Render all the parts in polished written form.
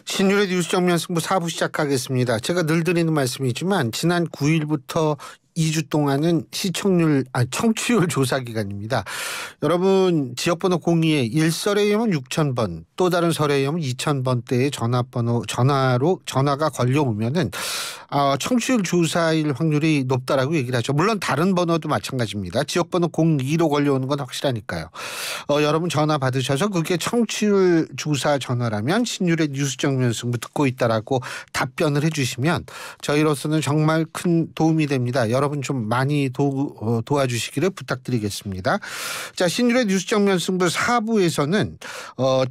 신율의 뉴스 정면 승부 4부 시작하겠습니다. 제가 늘 드리는 말씀이지만 지난 9일부터 2주 동안은 청취율 조사 기간입니다. 여러분 지역번호 02에 1설의 6,000번 또 다른 설의 2,000번대의 전화가 걸려오면은 청취율 조사일 확률이 높다라고 얘기를 하죠. 물론 다른 번호도 마찬가지입니다. 지역번호 02로 걸려오는 건 확실하니까요. 여러분 전화 받으셔서 그게 청취율 조사 전화라면 신율의 뉴스 정면 승부 듣고 있다라고 답변을 해주시면 저희로서는 정말 큰 도움이 됩니다. 여러분 좀 많이 도와주시기를 부탁드리겠습니다. 자, 신율의 뉴스 정면 승부 4부에서는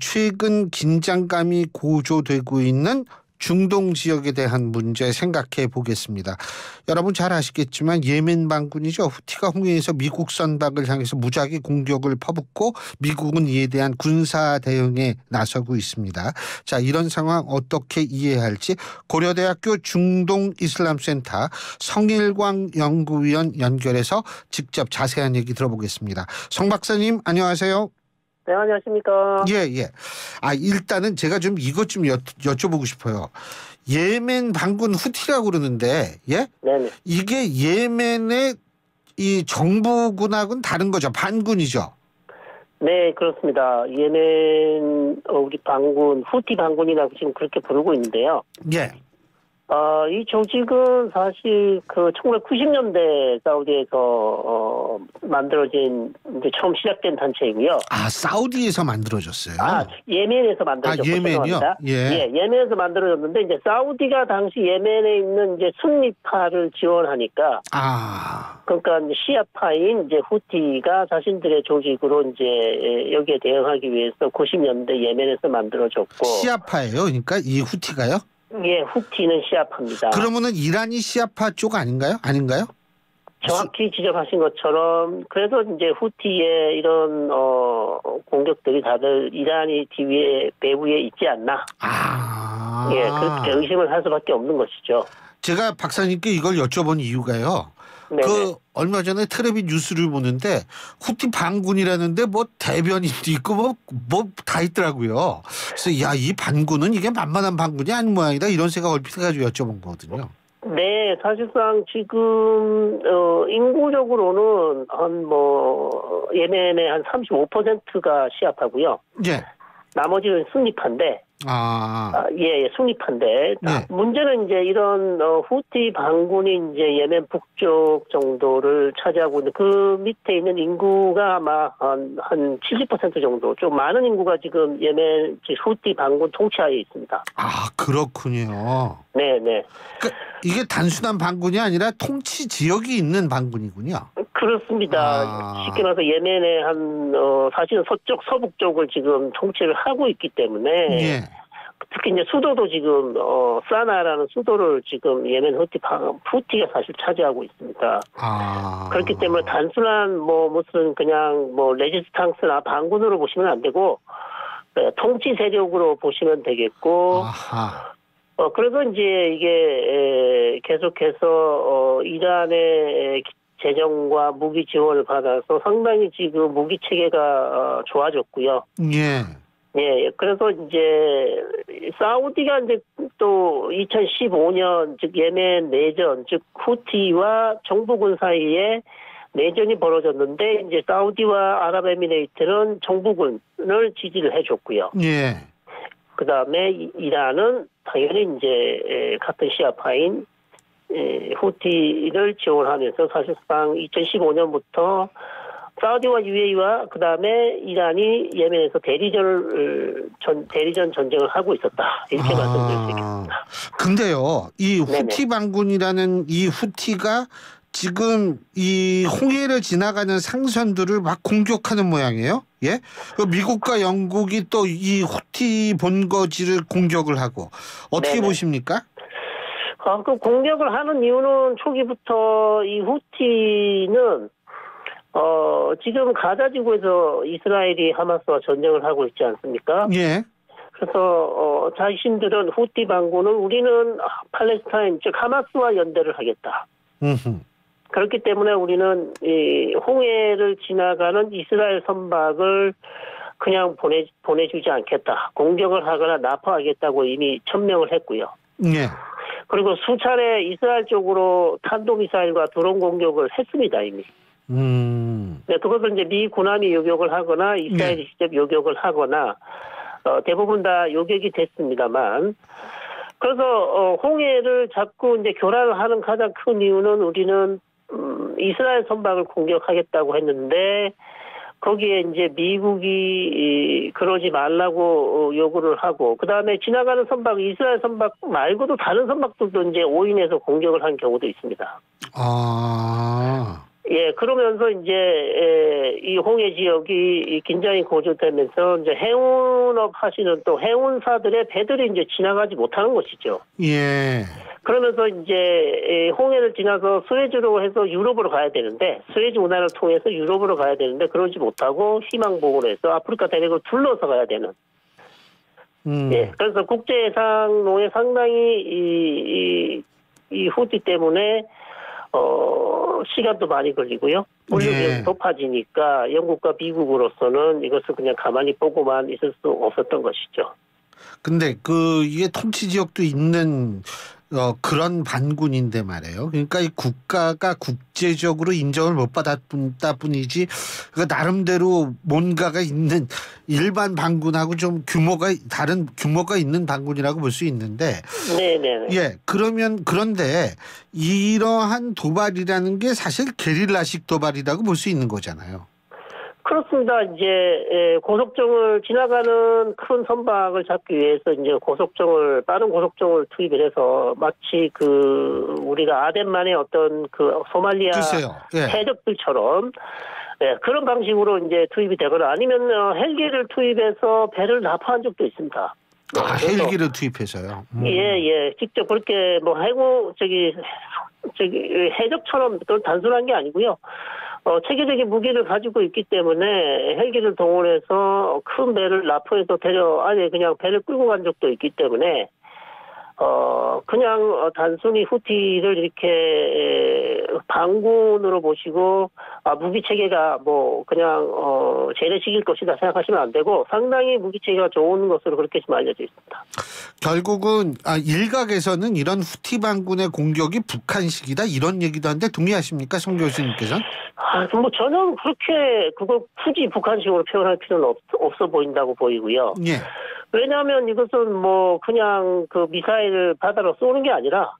최근 긴장감이 고조되고 있는 중동 지역에 대한 문제 생각해 보겠습니다. 여러분 잘 아시겠지만 예멘 반군이죠. 후티가 홍해에서 미국 선박을 향해서 무작위 공격을 퍼붓고 미국은 이에 대한 군사 대응에 나서고 있습니다. 자, 이런 상황 어떻게 이해해야 할지 고려대학교 중동이슬람센터 성일광 연구위원 연결해서 직접 자세한 얘기 들어보겠습니다. 성 박사님 안녕하세요. 네, 안녕하십니까. 예. 일단은 제가 좀 이것 좀 여쭤보고 싶어요. 예멘 반군 후티라고 그러는데, 예? 네네. 이게 예멘의 이 정부군하고는 다른 거죠? 반군이죠? 네, 그렇습니다. 예멘, 우리 반군, 후티 반군이라고 지금 그렇게 부르고 있는데요. 예. 이 조직은 사실 1990년대 사우디에서, 만들어진, 이제 처음 시작된 단체이고요. 사우디에서 만들어졌어요? 예멘에서 만들어졌고. 예멘이요? 예, 예멘에서 만들어졌는데, 이제 사우디가 당시 예멘에 있는 이제 순니파를 지원하니까. 그러니까 이제 시아파인 이제 후티가 자신들의 조직으로 이제 여기에 대응하기 위해서 90년대 예멘에서 만들어졌고. 시아파예요? 그러니까 이 후티가요? 예, 후티는 시아파입니다. 그러면은 이란이 시아파 쪽 아닌가요? 정확히 지적하신 것처럼 그래서 이제 후티의 이런 공격들이 다들 이란이 뒤에 배후에 있지 않나. 예, 그렇게 의심을 할 수밖에 없는 것이죠. 제가 박사님께 이걸 여쭤본 이유가요. 네네. 얼마 전에 텔레비 뉴스를 보는데 후티 반군이라는데 뭐 대변인도 있고 뭐 다 있더라고요. 그래서 이 반군은 이게 만만한 반군이 아닌 모양이다 이런 생각 얼핏 해가지고 여쭤본 거거든요. 네, 사실상 지금 인구적으로는 예멘의 한 35%가 시아파고요. 예. 나머지는 순니파인데. 예, 순니파인데. 네. 문제는 이제 이런 후티 반군이 이제 예멘 북쪽 정도를 차지하고 있는데 그 밑에 있는 인구가 아마 한 70% 정도, 좀 많은 인구가 지금 예멘 후티 반군 통치하에 있습니다. 그렇군요. 네. 그러니까 이게 단순한 반군이 아니라 통치 지역이 있는 반군이군요. 그렇습니다. 쉽게 말해서 예멘의 사실은 서쪽, 서북 쪽을 지금 통치를 하고 있기 때문에. 예. 특히 이제 수도도 지금, 사나라는 수도를 지금 예멘 후티가 사실 차지하고 있습니다. 그렇기 때문에 단순한 무슨 그냥 레지스탕스나 반군으로 보시면 안 되고, 통치 세력으로 보시면 되겠고, 그래서 이제 이게 계속해서 이란의 재정과 무기 지원을 받아서 상당히 지금 무기 체계가 좋아졌고요. 예, 그래서 이제 사우디가 이제 또 2015년 즉 예멘 내전, 즉 후티와 정부군 사이에 내전이 벌어졌는데 이제 사우디와 아랍에미레이트는 정부군을 지지를 해줬고요. 예. 그 다음에 이란은 당연히 이제 같은 시아파인 후티를 지원하면서 사실상 2015년부터 사우디와 UAE와 그 다음에 이란이 예멘에서 대리전 전쟁을 하고 있었다. 이렇게 말씀드릴 수 있겠습니다. 근데요, 이 후티 반군이라는 이 후티가 지금 이 홍해를 지나가는 상선들을 막 공격하는 모양이에요. 예? 미국과 영국이 또 이 후티 본거지를 공격을 하고 어떻게 보십니까? 그 공격을 하는 이유는 초기부터 이 후티는 지금 가자 지구에서 이스라엘이 하마스와 전쟁을 하고 있지 않습니까? 예. 그래서 자신들은 후티 반군은 우리는 팔레스타인 즉 하마스와 연대를 하겠다. 그렇기 때문에 우리는 이 홍해를 지나가는 이스라엘 선박을 그냥 보내주지 않겠다. 공격을 하거나 납포하겠다고 이미 천명을 했고요. 네. 그리고 수차례 이스라엘 쪽으로 탄도미사일과 드론 공격을 했습니다, 이미. 네, 그것을 이제 미 군함이 요격을 하거나 이스라엘이 네. 직접 요격을 하거나 대부분 다 요격이 됐습니다만, 그래서 홍해를 자꾸 이제 교란을 하는 가장 큰 이유는 우리는 이스라엘 선박을 공격하겠다고 했는데 거기에 이제 미국이 그러지 말라고 요구를 하고, 그 다음에 지나가는 선박, 이스라엘 선박 말고도 다른 선박들도 이제 오인해서 공격을 한 경우도 있습니다. 예, 그러면서 이제 이 홍해 지역이 긴장이 고조되면서 이제 해운업 하시는 또 해운사들의 배들이 이제 지나가지 못하는 것이죠. 예. 그러면서 이제 홍해를 지나서 수에즈로 해서 유럽으로 가야 되는데, 수에즈 운하를 통해서 유럽으로 가야 되는데 그러지 못하고 희망봉으로 해서 아프리카 대륙을 둘러서 가야 되는. 예. 그래서 국제해상로에 상당히 이 후티 때문에 시간도 많이 걸리고요. 물류비용이 높아지니까 영국과 미국으로서는 이것을 그냥 가만히 보고만 있을 수 없었던 것이죠. 근데 이게 통치 지역도 있는 그런 반군인데 말이에요. 그러니까 이 국가가 국제적으로 인정을 못 받았다 뿐이지, 나름대로 뭔가가 있는 일반 반군하고 좀 다른 규모가 있는 반군이라고 볼 수 있는데. 네네. 예, 그런데 이러한 도발이라는 게 사실 게릴라식 도발이라고 볼 수 있는 거잖아요. 그렇습니다. 이제 고속정을 지나가는 큰 선박을 잡기 위해서 이제 빠른 고속정을 투입을 해서 마치 우리가 아덴만의 어떤 소말리아 해적들처럼 그런 방식으로 이제 투입이 되거나 아니면 헬기를 투입해서 배를 납포한 적도 있습니다. 헬기를 투입해서요. 예. 직접 그렇게 해적처럼 그런 단순한 게 아니고요. 체계적인 무기를 가지고 있기 때문에 헬기를 동원해서 큰 배를 납포해서 그냥 배를 끌고 간 적도 있기 때문에 그냥 단순히 후티를 이렇게 반군으로 보시고 무기 체계가 그냥 재래식일 것이다 생각하시면 안 되고, 상당히 무기 체계가 좋은 것으로 그렇게 지금 알려져 있습니다. 결국은 일각에서는 이런 후티 반군의 공격이 북한식이다 이런 얘기도 하는데 동의하십니까, 송 교수님께서는? 저는 그렇게 그걸 굳이 북한식으로 표현할 필요는 없어 보인다고 보이고요. 예. 왜냐하면 이것은 그냥 미사일을 바다로 쏘는 게 아니라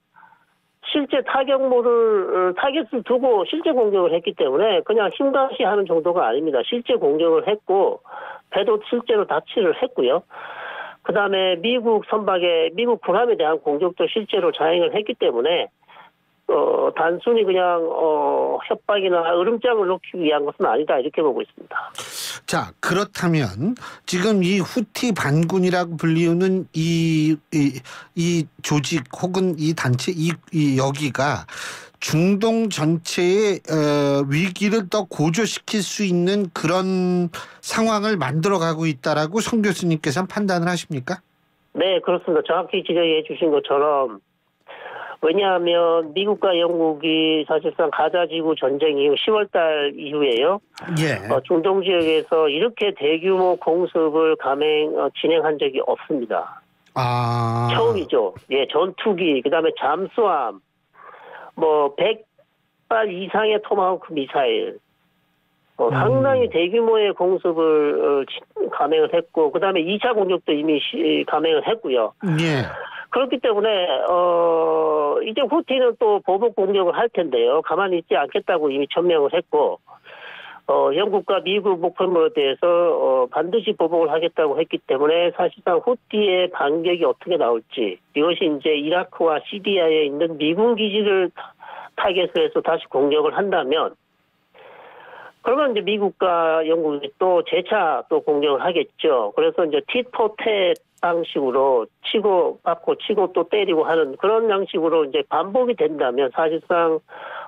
실제 타겟을 두고 실제 공격을 했기 때문에 그냥 힘가시하는 정도가 아닙니다. 실제 공격을 했고 배도 실제로 납치를 했고요. 그 다음에 미국 군함에 대한 공격도 실제로 자행을 했기 때문에 단순히 그냥 협박이나 으름장을 놓기 위한 것은 아니다 이렇게 보고 있습니다. 자, 그렇다면 지금 이 후티 반군이라고 불리우는 이 조직 혹은 이 단체 여기가 중동 전체의 위기를 더 고조시킬 수 있는 그런 상황을 만들어가고 있다라고 송 교수님께서는 판단을 하십니까? 네, 그렇습니다. 정확히 지적해 주신 것처럼, 왜냐하면 미국과 영국이 사실상 가자지구 전쟁 이후 10월달 이후에요. 예. 중동 지역에서 이렇게 대규모 공습을 진행한 적이 없습니다. 처음이죠. 예, 전투기, 그다음에 잠수함, 100발 이상의 토마호크 미사일, 상당히 대규모의 공습을 감행을 했고, 그다음에 2차 공격도 이미 감행을 했고요. 예. 그렇기 때문에 이제 후티는 또 보복 공격을 할 텐데요. 가만히 있지 않겠다고 이미 천명을 했고, 영국과 미국 목표물에 대해서 반드시 보복을 하겠다고 했기 때문에 사실상 후티의 반격이 어떻게 나올지, 이것이 이제 이라크와 시리아에 있는 미군 기지를 타겟으로 해서 다시 공격을 한다면, 그러면 이제 미국과 영국이 또 재차 또 공격을 하겠죠. 그래서 이제 tit-for-tat 방식으로 치고 받고 치고 또 때리고 하는 그런 양식으로 이제 반복이 된다면 사실상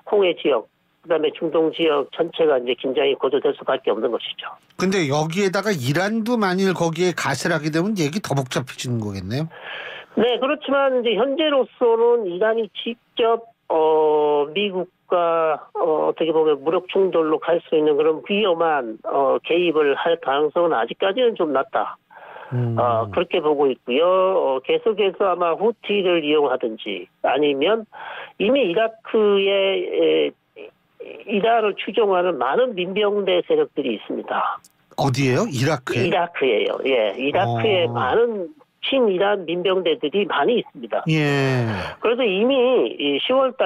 홍해 지역, 그다음에 중동 지역 전체가 이제 긴장이 고조될 수밖에 없는 것이죠. 근데 여기에다가 이란도 만일 거기에 가세를 하게 되면 얘기 더 복잡해지는 거겠네요. 네, 그렇지만 이제 현재로서는 이란이 직접 미국과 어떻게 보면 무력 충돌로 갈 수 있는 그런 위험한 개입을 할 가능성은 아직까지는 좀 낮다. 그렇게 보고 있고요. 계속해서 아마 후티를 이용하든지 아니면 이미 이라크에 이란을 추종하는 많은 민병대 세력들이 있습니다. 어디예요? 이라크에? 이라크예요. 예, 이라크에 많은 친이란 민병대들이 많이 있습니다. 예. 그래서 이미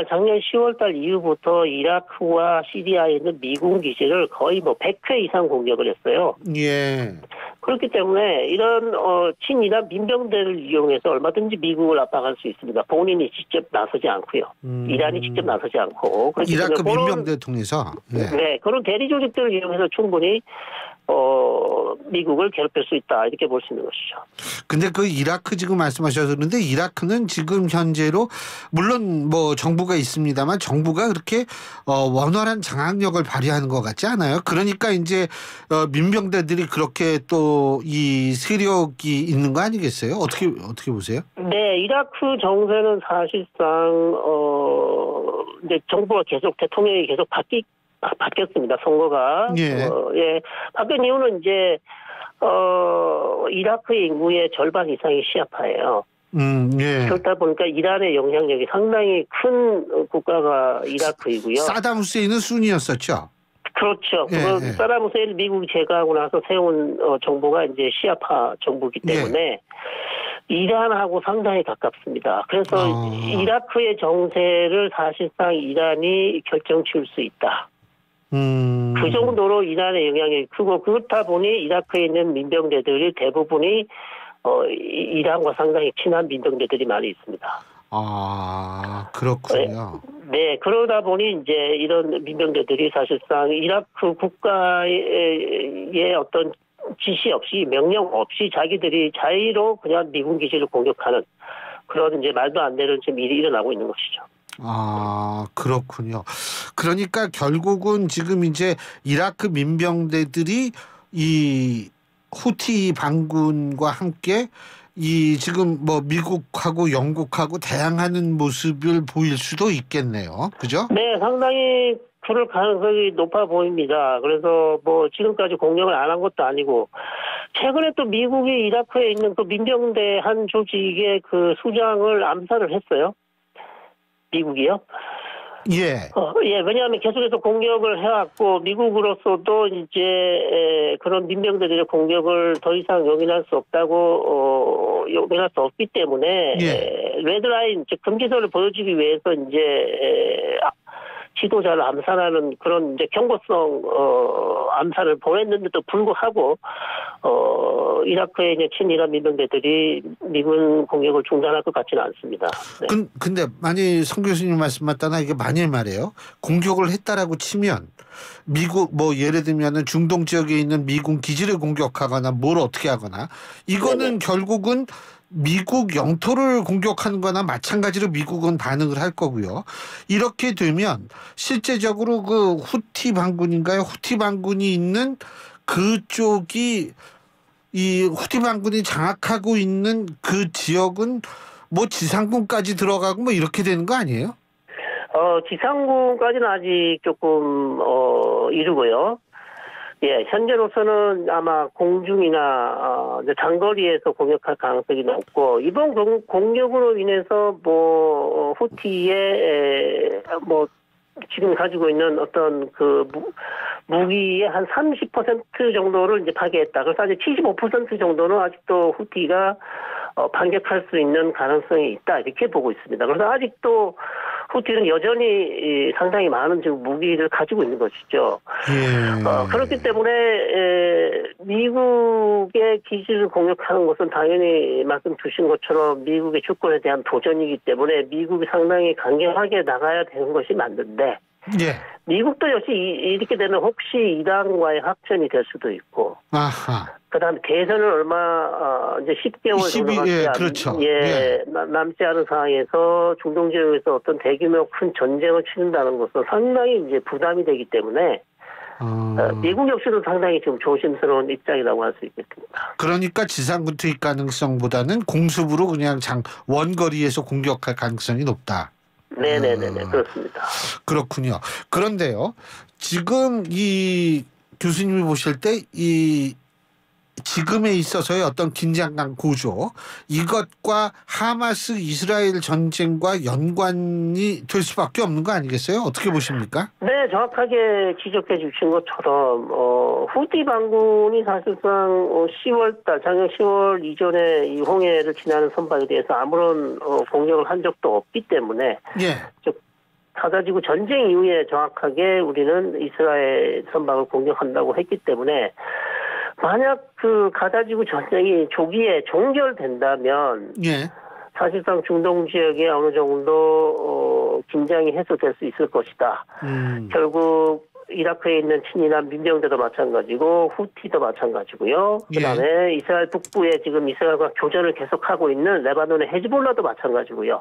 작년 10월달 이후부터 이라크와 시리아에 있는 미군 기지를 거의 100회 이상 공격을 했어요. 예. 그렇기 때문에 이런 친이란 민병대를 이용해서 얼마든지 미국을 압박할 수 있습니다. 본인이 직접 나서지 않고요. 이란이 직접 나서지 않고. 이라크 민병대 통해서. 예. 네, 그런 대리 조직들을 이용해서 충분히 미국을 괴롭힐 수 있다 이렇게 볼 수 있는 것이죠. 근데 그 이라크 지금 말씀하셨는데 이라크는 지금 현재로 물론 뭐 정부가 있습니다만 정부가 그렇게 원활한 장악력을 발휘하는 것 같지 않아요. 그러니까 이제 민병대들이 그렇게 또 이 세력이 있는 거 아니겠어요? 어떻게 보세요? 네, 이라크 정세는 사실상 이제 정부가 계속 대통령이 계속 바뀌었습니다. 선거가. 예. 바뀐 이유는 이제 이라크의 인구의 절반 이상이 시아파예요. 예. 그렇다 보니까 이란의 영향력이 상당히 큰 국가가 이라크이고요. 사담 후세인은 순이었었죠. 그렇죠. 예, 사담 후세인을 미국이 제거하고 나서 세운 정부가 이제 시아파 정부이기 때문에 이란하고 상당히 가깝습니다. 그래서 이라크의 정세를 사실상 이란이 결정 지을 수 있다. 그 정도로 이란의 영향력이 크고 그렇다 보니 이라크에 있는 민병대들이 대부분이 이란과 상당히 친한 민병대들이 많이 있습니다. 아, 그렇군요. 네, 그러다 보니 이제 이런 민병대들이 사실상 이라크 국가의 어떤 지시 없이 명령 없이 자기들이 자의로 그냥 미군 기지를 공격하는 그런 이제 말도 안 되는 지금 일이 일어나고 있는 것이죠. 아, 그렇군요. 그러니까 결국은 지금 이제 이라크 민병대들이 이 후티 반군과 함께 이 지금 뭐 미국하고 영국하고 대항하는 모습을 보일 수도 있겠네요. 그죠? 네, 상당히 그럴 가능성이 높아 보입니다. 그래서 뭐 지금까지 공격을 안 한 것도 아니고 최근에 또 미국이 이라크에 있는 그 민병대 한 조직의 그 수장을 암살을 했어요. 미국이요? 예. 왜냐하면 계속해서 공격을 해왔고, 미국으로서도 이제, 그런 민병대들의 공격을 더 이상 용인할 수 없다고, 용인할 수 없기 때문에, 레드라인, 즉, 금지선을 보여주기 위해서 이제, 지도자를 암살하는 그런 이제 경고성 암살을 보냈는데도 불구하고 이라크의 이제 친이란 민병대들이 미군 공격을 중단할 것 같지는 않습니다. 네. 근데 만일 성 교수님 말씀 맞다나 이게 만일 말이에요. 공격을 했다라고 치면 미국 뭐 예를 들면은 중동 지역에 있는 미군 기지를 공격하거나 뭘 어떻게 하거나 이거는 결국은 미국 영토를 공격하는 거나 마찬가지로 미국은 반응을 할 거고요. 이렇게 되면 실제적으로 그 후티 반군인가요? 후티 반군이 있는 그쪽이 이 후티 반군이 장악하고 있는 그 지역은 뭐 지상군까지 들어가고 뭐 이렇게 되는 거 아니에요? 지상군까지는 아직 조금 이르고요. 예, 현재로서는 아마 공중이나 이제 장거리에서 공격할 가능성이 높고 이번 공격으로 인해서 뭐 후티의 뭐 지금 가지고 있는 어떤 그 무기의 한 30% 정도를 이제 파괴했다. 그래서 아직 75% 정도는 아직도 후티가 반격할 수 있는 가능성이 있다. 이렇게 보고 있습니다. 그래서 아직도 후티는 여전히 상당히 많은 지금 무기를 가지고 있는 것이죠. 그렇기 때문에 미국의 기지를 공격하는 것은 당연히 말씀 주신 것처럼 미국의 주권에 대한 도전이기 때문에 미국이 상당히 강경하게 나가야 되는 것이 맞는데 미국도 역시 이렇게 되면 혹시 이란과의 합전이 될 수도 있고 그다음에 대선을 얼마 이제 10개월 정도 남지 않은 상황에서 중동 지역에서 어떤 대규모 큰 전쟁을 치른다는 것은 상당히 이제 부담이 되기 때문에 미국 역시도 상당히 좀 조심스러운 입장이라고 할 수 있겠습니다. 그러니까 지상군 투입 가능성보다는 공습으로 그냥 원거리에서 공격할 가능성이 높다. 네네네 그렇습니다. 그렇군요. 그런데요, 지금 이 교수님이 보실 때 이 지금에 있어서의 어떤 긴장감 고조, 이것과 하마스 이스라엘 전쟁과 연관이 될 수밖에 없는 거 아니겠어요? 어떻게 보십니까? 네, 정확하게 지적해 주신 것처럼 후티 반군이 사실상 10월달 작년 10월 이전에 이 홍해를 지나는 선박에 대해서 아무런 공격을 한 적도 없기 때문에 가자지구 전쟁 이후에 정확하게 우리는 이스라엘 선박을 공격한다고 했기 때문에 만약 그 가자지구 전쟁이 조기에 종결된다면 사실상 중동 지역에 어느 정도 긴장이 해소될 수 있을 것이다. 결국 이라크에 있는 친이란 민병대도 마찬가지고 후티도 마찬가지고요. 그다음에 이스라엘 북부에 지금 이스라엘과 교전을 계속하고 있는 레바논의 헤즈볼라도 마찬가지고요.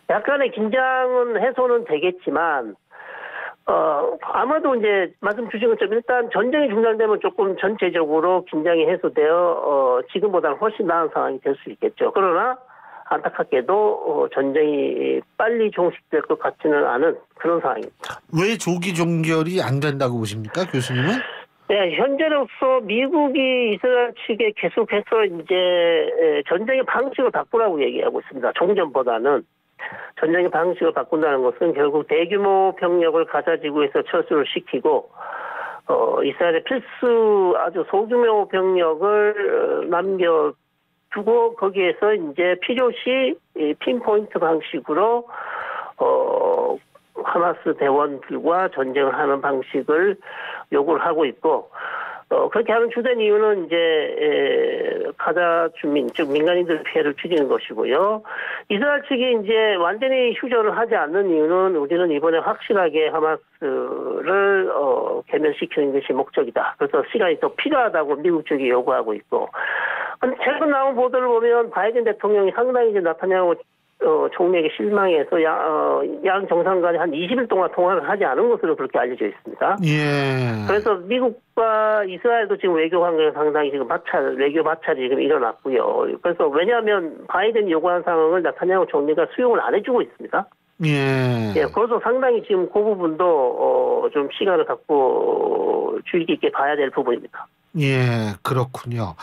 약간의 긴장은 해소는 되겠지만 아마도 이제 말씀 주신 것처럼 일단 전쟁이 중단되면 조금 전체적으로 긴장이 해소되어 지금보다는 훨씬 나은 상황이 될 수 있겠죠. 그러나 안타깝게도 전쟁이 빨리 종식될 것 같지는 않은 그런 상황입니다. 왜 조기 종결이 안 된다고 보십니까, 교수님은? 네, 현재로서 미국이 이스라엘 측에 계속해서 이제 전쟁의 방식을 바꾸라고 얘기하고 있습니다. 종전보다는. 전쟁의 방식을 바꾼다는 것은 결국 대규모 병력을 가자지구에서 철수를 시키고 이스라엘의 필수 아주 소규모 병력을 남겨두고 거기에서 이제 필요시 핀포인트 방식으로 하마스 대원들과 전쟁을 하는 방식을 요구를 하고 있고 그렇게 하는 주된 이유는 이제 가자 주민 즉 민간인들 피해를 줄이는 것이고요. 이스라엘 측이 이제 완전히 휴전을 하지 않는 이유는 우리는 이번에 확실하게 하마스를 괴멸시키는 것이 목적이다. 그래서 시간이 더 필요하다고 미국 측이 요구하고 있고. 최근 나온 보도를 보면 바이든 대통령이 상당히 이제 나타냐고 총리에게 실망해서 양 정상 간에 한 20일 동안 통화를 하지 않은 것으로 그렇게 알려져 있습니다. 그래서 미국과 이스라엘도 지금 외교 관계가 상당히 지금 외교 마찰이 지금 일어났고요. 그래서 왜냐하면 바이든이 요구한 상황을 나타냐고 총리가 수용을 안 해주고 있습니다. 그래서 상당히 지금 그 부분도 좀 시간을 갖고 주의 깊게 봐야 될 부분입니다. 그렇군요.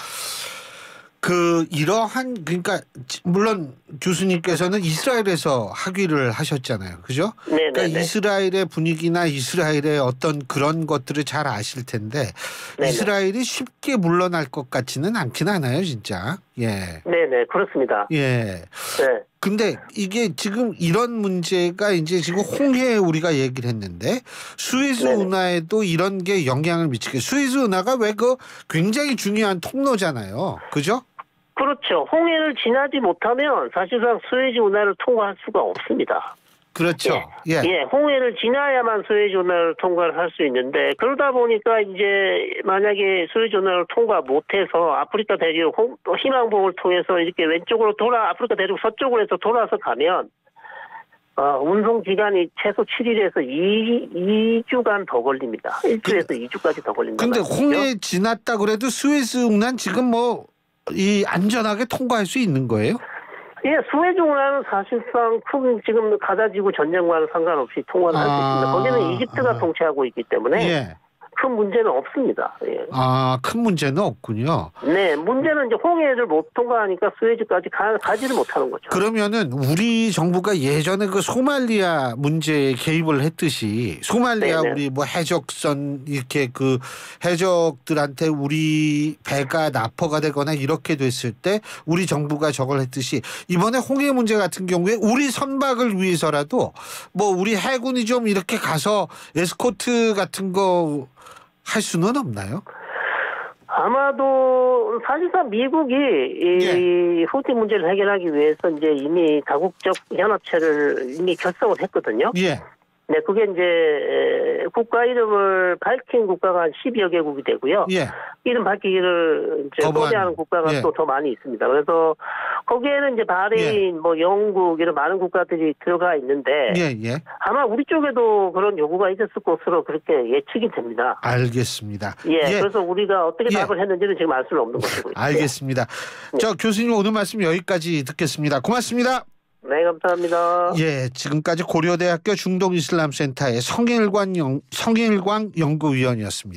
이러한, 그러니까, 물론 교수님께서는 이스라엘에서 학위를 하셨잖아요. 그죠? 그러니까 이스라엘의 분위기나 이스라엘의 어떤 그런 것들을 잘 아실 텐데, 이스라엘이 쉽게 물러날 것 같지는 않긴 하나요, 진짜. 네네, 그렇습니다. 근데 이게 지금 이런 문제가 이제 지금 홍해에 우리가 얘기를 했는데 수에즈 운하에도 이런 게 영향을 미치게. 수에즈 운하가 왜 굉장히 중요한 통로잖아요. 그죠? 그렇죠. 홍해를 지나지 못하면 사실상 수에즈 운하를 통과할 수가 없습니다. 그렇죠. 홍해를 지나야만 수에즈 운하를 통과를 할 수 있는데 그러다 보니까 이제 만약에 수에즈 운하를 통과 못해서 아프리카 대륙 희망봉을 통해서 이렇게 왼쪽으로 아프리카 대륙 서쪽으로 해서 돌아서 가면 운송 기간이 최소 7일에서 2주간 더 걸립니다. 1주에서 2주까지 더 걸립니다. 근데 홍해 지났다 그래도 수에즈 운하는 지금 안전하게 통과할 수 있는 거예요? 수에즈 운하는 사실상 지금 가자지구 전쟁과는 상관없이 통과를 할 수 있습니다. 거기는 이집트가 통치하고 있기 때문에 큰 문제는 없습니다. 큰 문제는 없군요. 네, 문제는 이제 홍해를 못 통과하니까 수에즈까지 가지를 못하는 거죠. 그러면은 우리 정부가 예전에 소말리아 문제에 개입을 했듯이 소말리아 우리 해적선 이렇게 해적들한테 우리 배가 납포가 되거나 이렇게 됐을 때 우리 정부가 저걸 했듯이 이번에 홍해 문제 같은 경우에 우리 선박을 위해서라도 우리 해군이 좀 이렇게 가서 에스코트 같은 거 할 수는 없나요? 아마도 사실상 미국이 이 후티 문제를 해결하기 위해서 이제 이미 다국적 연합체를 이미 결성을 했거든요. 네, 그게 이제 국가 이름을 밝힌 국가가 한 10여 개국이 되고요. 이름 밝히기를 이제 거부하는 국가가 또 더 많이 있습니다. 그래서 거기에는 이제 바레인, 영국 이런 많은 국가들이 들어가 있는데 아마 우리 쪽에도 그런 요구가 있었을 것으로 그렇게 예측이 됩니다. 알겠습니다. 그래서 우리가 어떻게 답을 했는지는 지금 알 수는 없는 것이고요. 알겠습니다. 교수님 오늘 말씀 여기까지 듣겠습니다. 고맙습니다. 네, 감사합니다. 예, 지금까지 고려대학교 중동이슬람센터의 성일광 연구위원이었습니다.